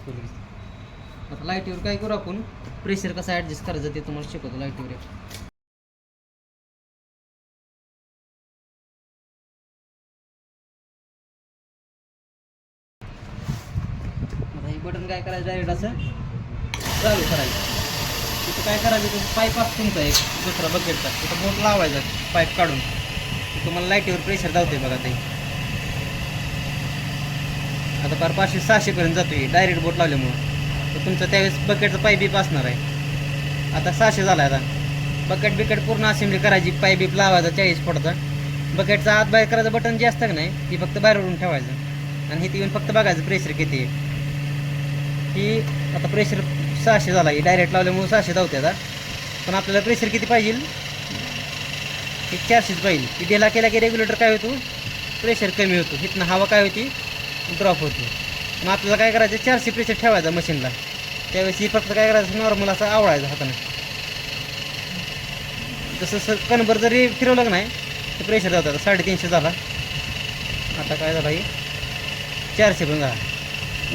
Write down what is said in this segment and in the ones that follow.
दिसतो लगेच. आता लाईटीवर काय करू आपण, प्रेशर कसं ॲडजस्ट करायचं ते तुम्हाला शिकवतो लाईटीवर. आता हे बटन काय करायचं, डायरेक्ट असं चालू करायचं. तिथं काय करायचं, तिथं पाईप असतो तुमचा एक दुसरा बकेटचा, तिथं बोट लावायचा पाईप काढून. तुम्हाला लाईटीवर प्रेशर धावते बघा ते. आता फार 500-600 जातो डायरेक्ट बोट लावल्यामुळं. तर तुमचं त्यावेळेस बकेटचं पाईप बीप असणार आहे. आता 600 झाला. आता बकेट पूर्ण असेंब्ली करायची, पाईप बीप लावायचा 40 फुटाचा. बकेटचा आत बाहेर करायचं बटन जे असतं की नाही ती फक्त बाहेर ओढून ठेवायचं आणि इथे येऊन फक्त बघायचं प्रेशर किती आहे. ही आता प्रेशर 600 झाला. ही डायरेक्ट लावल्यामुळे 600 धावते. आता पण आपल्याला प्रेशर किती पाहिजे, हे 400 पाहिजे. ही ढिला केला की रेग्युलेटर काय होतो, प्रेशर कमी होतो. इथनं हवा काय होती, ड्रॉप होती. मग आपल्याला काय करायचं, 400 प्रेशर ठेवायचा मशीनला. त्यावेळेस ही फक्त काय करायचं, नॉर्मल असं आवळायचं हाताने. तसं कणभर जरी फिरवलं नाही तर प्रेशर जातं. 350 झाला. आता काय झालं, ही 400 पण झाला.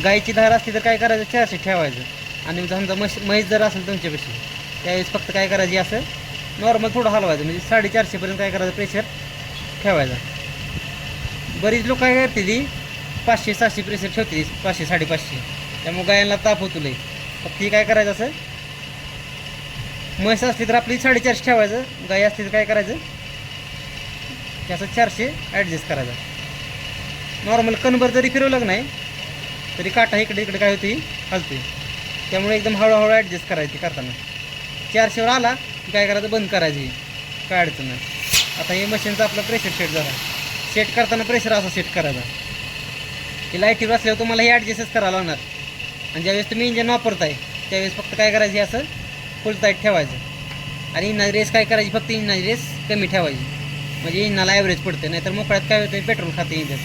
गाईची धार असली तर काय करायचं, 400 ठेवायचं. आणि समजा म्हैस जर असेल तुमच्यापाशी, त्यावेळेस फक्त काय करायची, असं नॉर्मल थोडं हलवायचं. म्हणजे 450 काय करायचं, प्रेशर ठेवायचा. बरीच लोक काय करते ती 500-600 प्रेशर ठेवते, 500-550. त्यामुळे गायांना ताप होतो लई. फक्त ती काय करायचं, असं म्हैस असली तर आपली 450 ठेवायचं. गाय असली तर काय करायचं, असं 400 ॲडजस्ट करायचा. नॉर्मल कणभर जरी फिरवलं नाही तरी काटा इकडे काय होती, हलते. त्यामुळे एकदम हळूहळू ॲडजस्ट करायची करताना. 400वर आला की काय करायचं, बंद करायची, काय अडचण नाही. आता हे मशीनचा आपला प्रेशर सेट झाला. सेट करताना प्रेशर असा सेट करायचा. की लाईटीवर असल्यावर तुम्हाला हे ॲडजस्टच करायला लागणार. आणि ज्यावेळेस तुम्ही इंजन वापरताय त्यावेळेस फक्त काय करायचं, असं फुल टाईट ठेवायचं. आणि इंजनाची रेस काय करायची, फक्त इंजनाची रेस कमी ठेवायची. म्हणजे इंजनाला ॲव्हरेज पडते. नाहीतर मोकळ्यात काय होतं, पेट्रोल खाते इंजन.